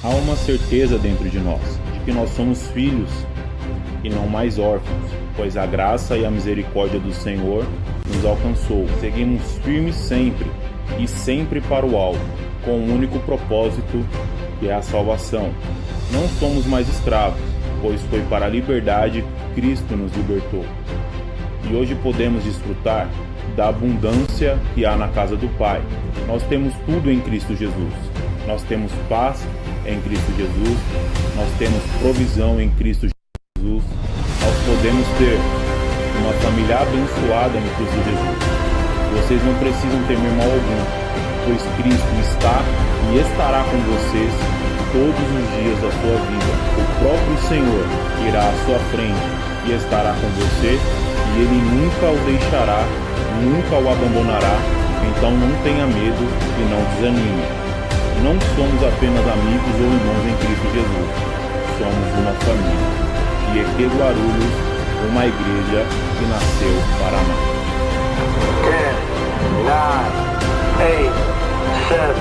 Há uma certeza dentro de nós, de que nós somos filhos e não mais órfãos, pois a graça e a misericórdia do Senhor nos alcançou. Seguimos firmes sempre e sempre para o alto, com um único propósito, que é a salvação. Não somos mais escravos, pois foi para a liberdade que Cristo nos libertou. E hoje podemos desfrutar da abundância que há na casa do Pai. Nós temos tudo em Cristo Jesus. Nós temos paz em Cristo Jesus. Nós temos provisão em Cristo Jesus. Nós podemos ter uma família abençoada em Cristo Jesus. Vocês não precisam temer mal algum, pois Cristo está e estará com vocês todos os dias da sua vida. O próprio Senhor irá à sua frente e estará com você, e Ele nunca o deixará, nunca o abandonará. Então não tenha medo e não desanime. Não somos apenas amigos ou irmãos em Cristo Jesus. Somos uma família. E EQ Guarulhos, uma igreja que nasceu para amar. 10, 9, 8, 7,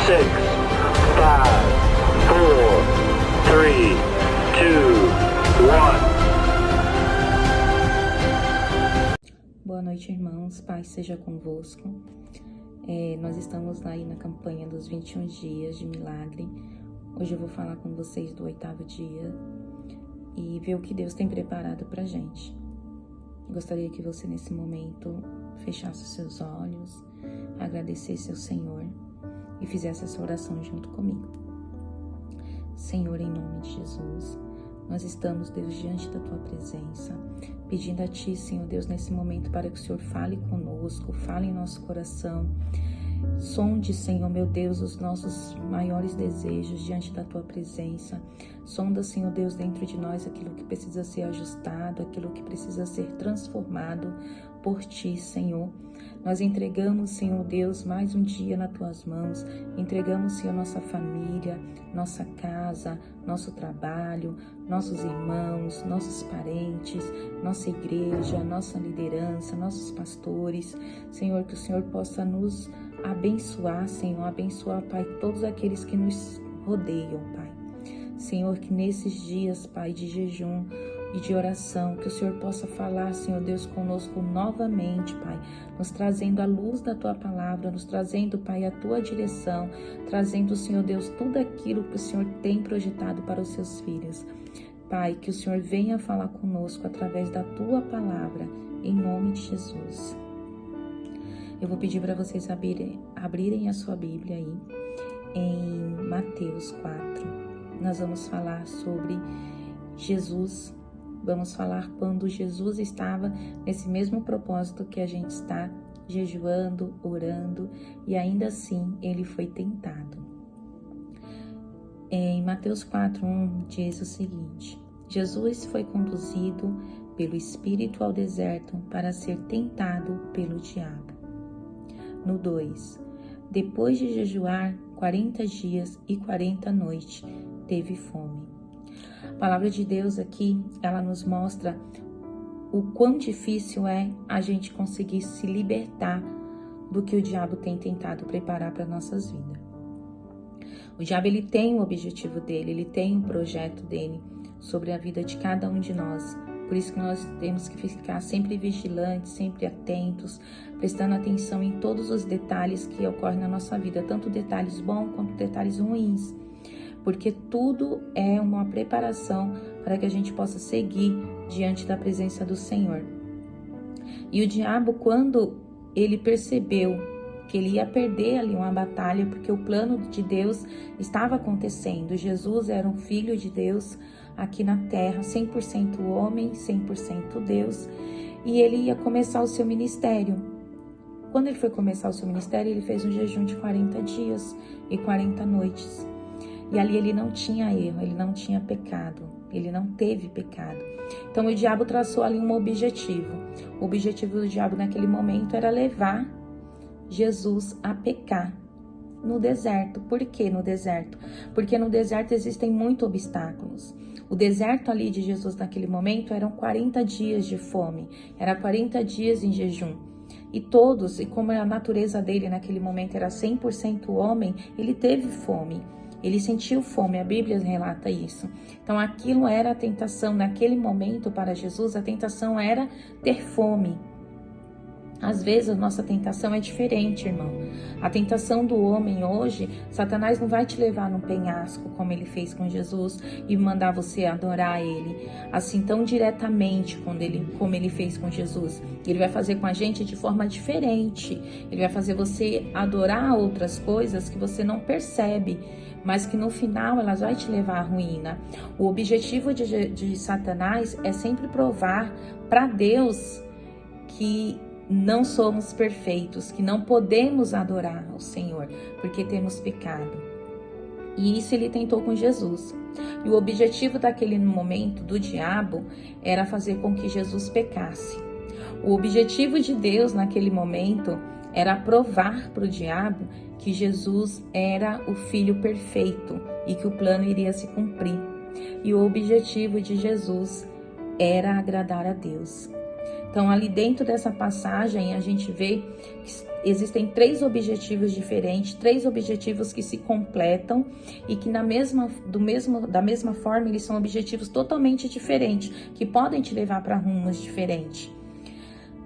6, 5, 4, 3, 2, 1. Boa noite, irmãos. Paz seja convosco. Nós estamos aí na campanha dos 21 dias de milagre. Hoje eu vou falar com vocês do 8º dia e ver o que Deus tem preparado pra gente. Gostaria que você nesse momento fechasse os seus olhos, agradecesse ao Senhor e fizesse essa oração junto comigo. Senhor, em nome de Jesus, nós estamos, Deus, diante da Tua presença, pedindo a Ti, Senhor Deus, nesse momento para que o Senhor fale conosco, fale em nosso coração. Sonde, Senhor, meu Deus, os nossos maiores desejos diante da Tua presença. Sonda, Senhor Deus, dentro de nós aquilo que precisa ser ajustado, aquilo que precisa ser transformado por Ti, Senhor. Nós entregamos, Senhor Deus, mais um dia nas Tuas mãos. Entregamos, Senhor, nossa família, nossa casa, nosso trabalho, nossos irmãos, nossos parentes, nossa igreja, nossa liderança, nossos pastores. Senhor, que o Senhor possa nos abençoar, Senhor, abençoar, Pai, todos aqueles que nos rodeiam, Pai. Senhor, que nesses dias, Pai, de jejum e de oração, que o Senhor possa falar, Senhor Deus, conosco novamente, Pai, nos trazendo a luz da Tua palavra, nos trazendo, Pai, a Tua direção, trazendo, Senhor Deus, tudo aquilo que o Senhor tem projetado para os Seus filhos. Pai, que o Senhor venha falar conosco através da Tua palavra, em nome de Jesus. Eu vou pedir para vocês abrirem a sua Bíblia aí, em Mateus 4. Nós vamos falar sobre Jesus. Vamos falar quando Jesus estava nesse mesmo propósito que a gente está, jejuando, orando, e ainda assim ele foi tentado. Em Mateus 4:1 diz o seguinte: Jesus foi conduzido pelo Espírito ao deserto para ser tentado pelo diabo. No 2, depois de jejuar 40 dias e 40 noites, teve fome. A palavra de Deus aqui, ela nos mostra o quão difícil é a gente conseguir se libertar do que o diabo tem tentado preparar para nossas vidas. O diabo, ele tem o objetivo dele, ele tem um projeto dele sobre a vida de cada um de nós. Por isso que nós temos que ficar sempre vigilantes, sempre atentos, prestando atenção em todos os detalhes que ocorrem na nossa vida, tanto detalhes bons quanto detalhes ruins. Porque tudo é uma preparação para que a gente possa seguir diante da presença do Senhor. E o diabo, quando ele percebeu que ele ia perder ali uma batalha, porque o plano de Deus estava acontecendo, Jesus era um filho de Deus aqui na terra, 100% homem, 100% Deus, e ele ia começar o seu ministério. Quando ele foi começar o seu ministério, ele fez um jejum de 40 dias e 40 noites. E ali ele não tinha erro, ele não tinha pecado, ele não teve pecado. Então o diabo traçou ali um objetivo. O objetivo do diabo naquele momento era levar Jesus a pecar no deserto. Por que no deserto? Porque no deserto existem muitos obstáculos. O deserto ali de Jesus naquele momento eram 40 dias de fome, era 40 dias em jejum. E todos, e como a natureza dele naquele momento era 100% homem, ele teve fome. Ele sentiu fome, a Bíblia relata isso. Então aquilo era a tentação, naquele momento para Jesus, a tentação era ter fome. Às vezes a nossa tentação é diferente, irmão. A tentação do homem hoje, Satanás não vai te levar num penhasco, como ele fez com Jesus, e mandar você adorar ele, assim tão diretamente como ele fez com Jesus. Ele vai fazer com a gente de forma diferente. Ele vai fazer você adorar outras coisas que você não percebe, mas que no final elas vão te levar à ruína. O objetivo de Satanás é sempre provar para Deus que não somos perfeitos, que não podemos adorar ao Senhor, porque temos pecado. E isso ele tentou com Jesus. E o objetivo daquele momento do diabo era fazer com que Jesus pecasse. O objetivo de Deus naquele momento era provar para o diabo que Jesus era o Filho perfeito e que o plano iria se cumprir. E o objetivo de Jesus era agradar a Deus. Então, ali dentro dessa passagem, a gente vê que existem 3 objetivos diferentes, 3 objetivos que se completam e que da mesma forma, eles são objetivos totalmente diferentes, que podem te levar para rumos diferentes.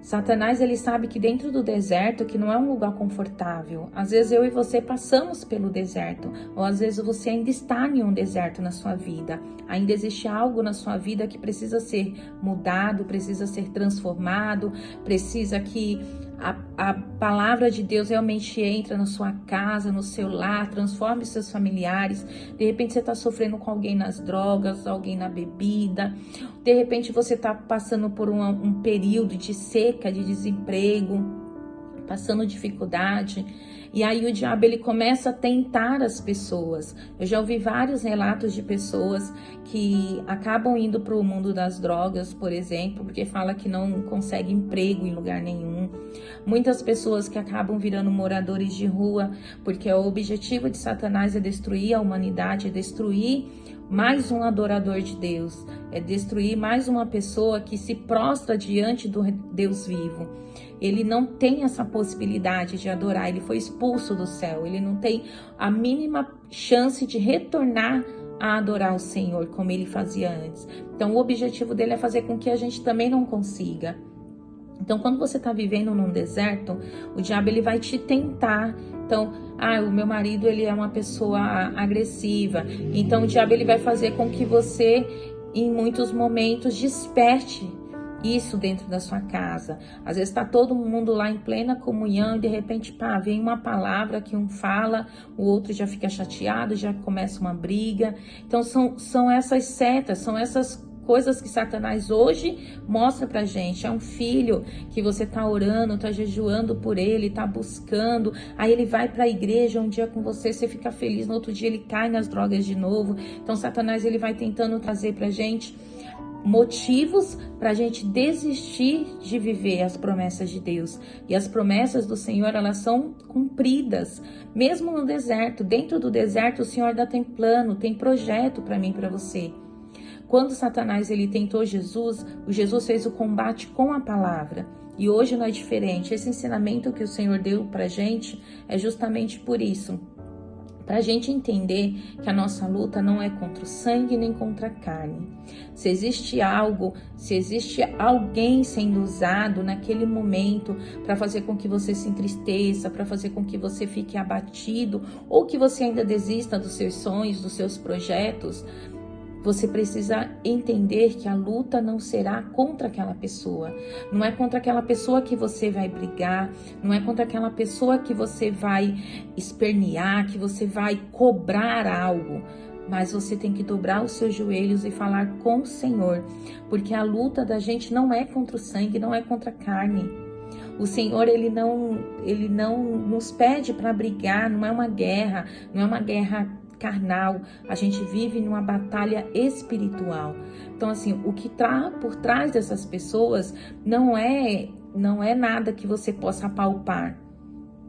Satanás, ele sabe que dentro do deserto, que não é um lugar confortável. Às vezes eu e você passamos pelo deserto, ou às vezes você ainda está em um deserto na sua vida. Ainda existe algo na sua vida que precisa ser mudado, precisa ser transformado, precisa que a palavra de Deus realmente entre na sua casa, no seu lar, transforme os seus familiares. De repente você está sofrendo com alguém nas drogas, alguém na bebida. De repente você está passando por um período de seca, de desemprego, passando dificuldade. E aí o diabo ele começa a tentar as pessoas. Eu já ouvi vários relatos de pessoas que acabam indo para o mundo das drogas, por exemplo, porque fala que não consegue emprego em lugar nenhum. Muitas pessoas que acabam virando moradores de rua, porque o objetivo de Satanás é destruir a humanidade, é destruir mais um adorador de Deus, é destruir mais uma pessoa que se prostra diante do Deus vivo. Ele não tem essa possibilidade de adorar, ele foi expulso do céu, ele não tem a mínima chance de retornar a adorar o Senhor como ele fazia antes. Então o objetivo dele é fazer com que a gente também não consiga. Então quando você está vivendo num deserto, o diabo ele vai te tentar. Então, o meu marido ele é uma pessoa agressiva. Então o diabo ele vai fazer com que você, em muitos momentos, desperte isso dentro da sua casa. Às vezes está todo mundo lá em plena comunhão e de repente, vem uma palavra que um fala, o outro já fica chateado, já começa uma briga. Então são essas setas, são essas coisas que Satanás hoje mostra pra gente. É um filho que você tá orando, tá jejuando por ele, tá buscando, aí ele vai pra igreja um dia com você, você fica feliz, no outro dia ele cai nas drogas de novo. Então Satanás ele vai tentando trazer pra gente motivos para a gente desistir de viver as promessas de Deus. E as promessas do Senhor, elas são cumpridas, mesmo no deserto. Dentro do deserto, o Senhor ainda tem plano, tem projeto para mim e para você. Quando Satanás ele tentou Jesus, o Jesus fez o combate com a palavra. E hoje não é diferente. Esse ensinamento que o Senhor deu para a gente é justamente por isso. Para a gente entender que a nossa luta não é contra o sangue nem contra a carne. Se existe algo, se existe alguém sendo usado naquele momento para fazer com que você se entristeça, para fazer com que você fique abatido, ou que você ainda desista dos seus sonhos, dos seus projetos, você precisa entender que a luta não será contra aquela pessoa. Não é contra aquela pessoa que você vai brigar, não é contra aquela pessoa que você vai espernear, que você vai cobrar algo. Mas você tem que dobrar os seus joelhos e falar com o Senhor. Porque a luta da gente não é contra o sangue, não é contra a carne. O Senhor, ele não nos pede para brigar, não é uma guerra carnal, a gente vive numa batalha espiritual. Então assim, o que está por trás dessas pessoas não é nada que você possa palpar.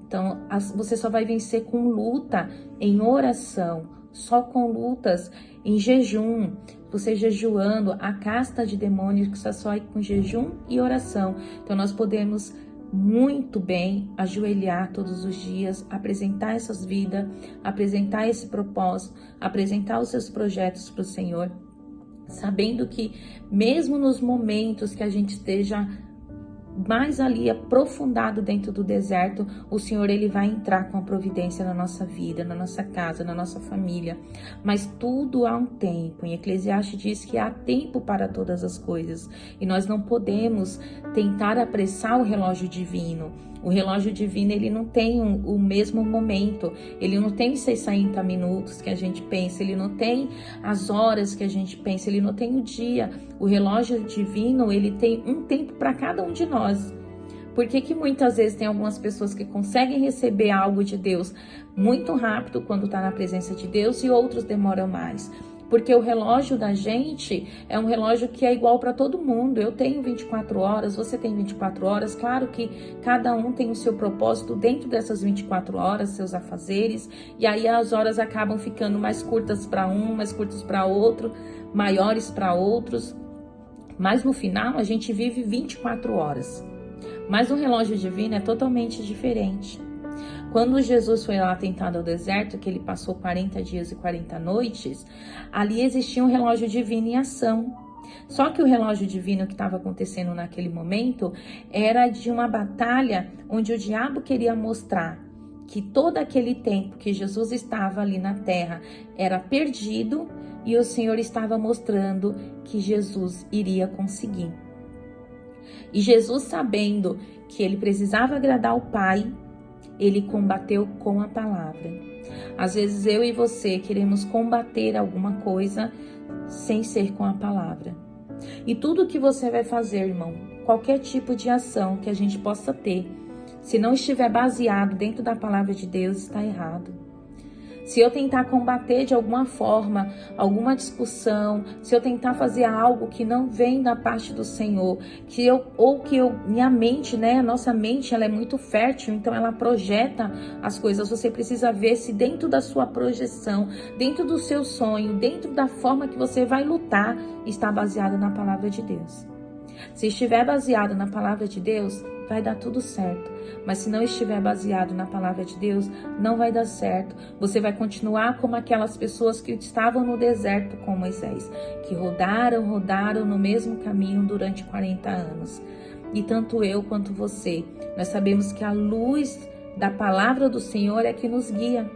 Então você só vai vencer com luta em oração, só com lutas em jejum. Você jejuando, a casta de demônios que só com jejum e oração. Então nós podemos muito bem ajoelhar todos os dias, apresentar essas vidas, apresentar esse propósito, apresentar os seus projetos para o Senhor, sabendo que mesmo nos momentos que a gente esteja mais ali aprofundado dentro do deserto, o Senhor ele vai entrar com a providência na nossa vida, na nossa casa, na nossa família. Mas tudo há um tempo. Em Eclesiastes diz que há tempo para todas as coisas. E nós não podemos tentar apressar o relógio divino. O relógio divino ele não tem o mesmo momento. Ele não tem 60 minutos que a gente pensa. Ele não tem as horas que a gente pensa. Ele não tem o dia. O relógio divino ele tem um tempo para cada um de nós. Por que muitas vezes tem algumas pessoas que conseguem receber algo de Deus muito rápido quando está na presença de Deus e outros demoram mais? Porque o relógio da gente é um relógio que é igual para todo mundo. Eu tenho 24 horas, você tem 24 horas. Claro que cada um tem o seu propósito dentro dessas 24 horas, seus afazeres. E aí as horas acabam ficando mais curtas para um, mais curtas para outro, maiores para outros. Mas no final a gente vive 24 horas. Mas o relógio divino é totalmente diferente. Quando Jesus foi lá tentado ao deserto, que ele passou 40 dias e 40 noites, ali existia um relógio divino em ação. Só que o relógio divino que estava acontecendo naquele momento era de uma batalha onde o diabo queria mostrar que todo aquele tempo que Jesus estava ali na terra era perdido e o Senhor estava mostrando que Jesus iria conseguir. E Jesus, sabendo que ele precisava agradar o Pai, ele combateu com a palavra. Às vezes eu e você queremos combater alguma coisa sem ser com a palavra. E tudo que você vai fazer, irmão, qualquer tipo de ação que a gente possa ter, se não estiver baseado dentro da palavra de Deus, está errado. Se eu tentar combater de alguma forma, alguma discussão, se eu tentar fazer algo que não vem da parte do Senhor, minha mente, né, a nossa mente, ela é muito fértil, então ela projeta as coisas. Você precisa ver se dentro da sua projeção, dentro do seu sonho, dentro da forma que você vai lutar, está baseado na palavra de Deus. Se estiver baseado na palavra de Deus, vai dar tudo certo. Mas se não estiver baseado na palavra de Deus, não vai dar certo. Você vai continuar como aquelas pessoas que estavam no deserto com Moisés, que rodaram no mesmo caminho durante 40 anos. E tanto eu quanto você, nós sabemos que a luz da palavra do Senhor é que nos guia.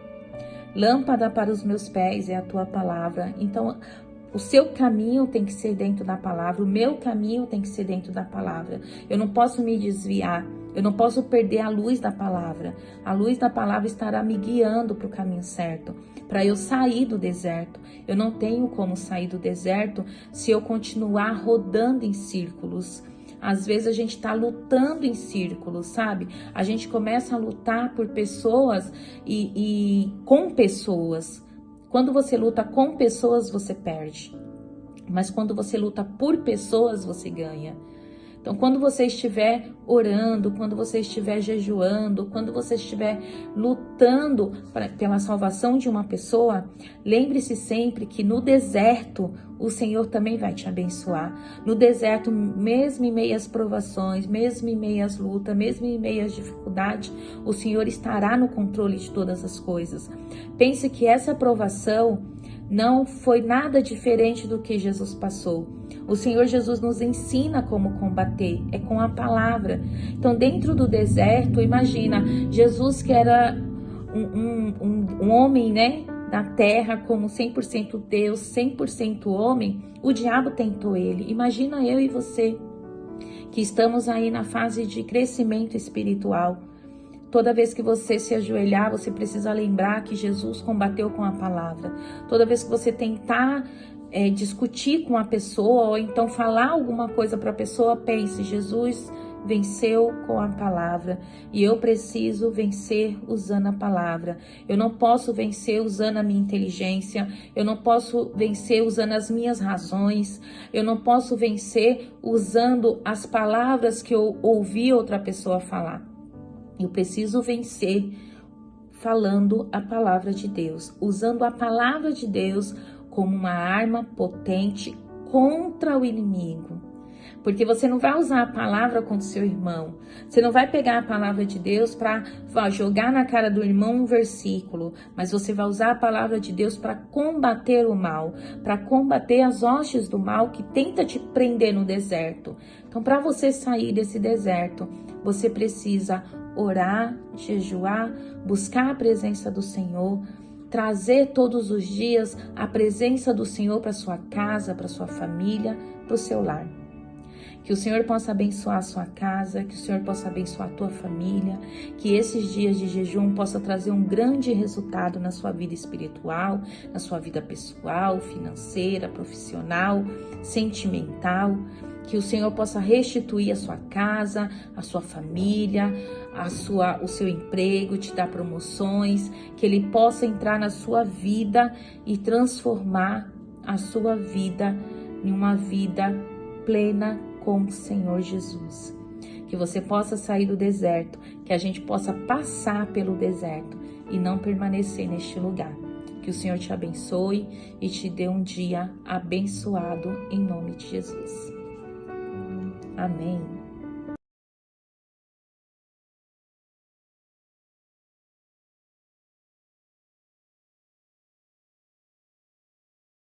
Lâmpada para os meus pés é a tua palavra. Então, o seu caminho tem que ser dentro da palavra, o meu caminho tem que ser dentro da palavra. Eu não posso me desviar, eu não posso perder a luz da palavra. A luz da palavra estará me guiando para o caminho certo, para eu sair do deserto. Eu não tenho como sair do deserto se eu continuar rodando em círculos. Às vezes a gente está lutando em círculos, sabe? A gente começa a lutar por pessoas e com pessoas. Quando você luta com pessoas, você perde. Mas quando você luta por pessoas, você ganha. Então, quando você estiver orando, quando você estiver jejuando, quando você estiver lutando pela salvação de uma pessoa, lembre-se sempre que no deserto, o Senhor também vai te abençoar. No deserto, mesmo em meio às provações, mesmo em meio às lutas, mesmo em meio às dificuldades, o Senhor estará no controle de todas as coisas. Pense que essa provação não foi nada diferente do que Jesus passou. O Senhor Jesus nos ensina como combater, é com a palavra. Então, dentro do deserto, imagina, Jesus que era um homem, né, da terra, como 100% Deus, 100% homem, o diabo tentou ele. Imagina eu e você, que estamos aí na fase de crescimento espiritual. Toda vez que você se ajoelhar, você precisa lembrar que Jesus combateu com a palavra. Toda vez que você tentar discutir com a pessoa ou então falar alguma coisa para a pessoa, pense, Jesus venceu com a palavra e eu preciso vencer usando a palavra. Eu não posso vencer usando a minha inteligência, eu não posso vencer usando as minhas razões, eu não posso vencer usando as palavras que eu ouvi outra pessoa falar. Eu preciso vencer falando a palavra de Deus, usando a palavra de Deus como uma arma potente contra o inimigo. Porque você não vai usar a palavra contra o seu irmão. Você não vai pegar a palavra de Deus para jogar na cara do irmão um versículo. Mas você vai usar a palavra de Deus para combater o mal. Para combater as hostes do mal que tenta te prender no deserto. Então, para você sair desse deserto, você precisa orar, jejuar, buscar a presença do Senhor, trazer todos os dias a presença do Senhor para sua casa, para sua família, para o seu lar. Que o Senhor possa abençoar a sua casa, que o Senhor possa abençoar a tua família, que esses dias de jejum possa trazer um grande resultado na sua vida espiritual, na sua vida pessoal, financeira, profissional, sentimental. Que o Senhor possa restituir a sua casa, a sua família, o seu emprego, te dar promoções, que Ele possa entrar na sua vida e transformar a sua vida em uma vida plena com o Senhor Jesus. Que você possa sair do deserto, que a gente possa passar pelo deserto e não permanecer neste lugar. Que o Senhor te abençoe e te dê um dia abençoado em nome de Jesus. Amém.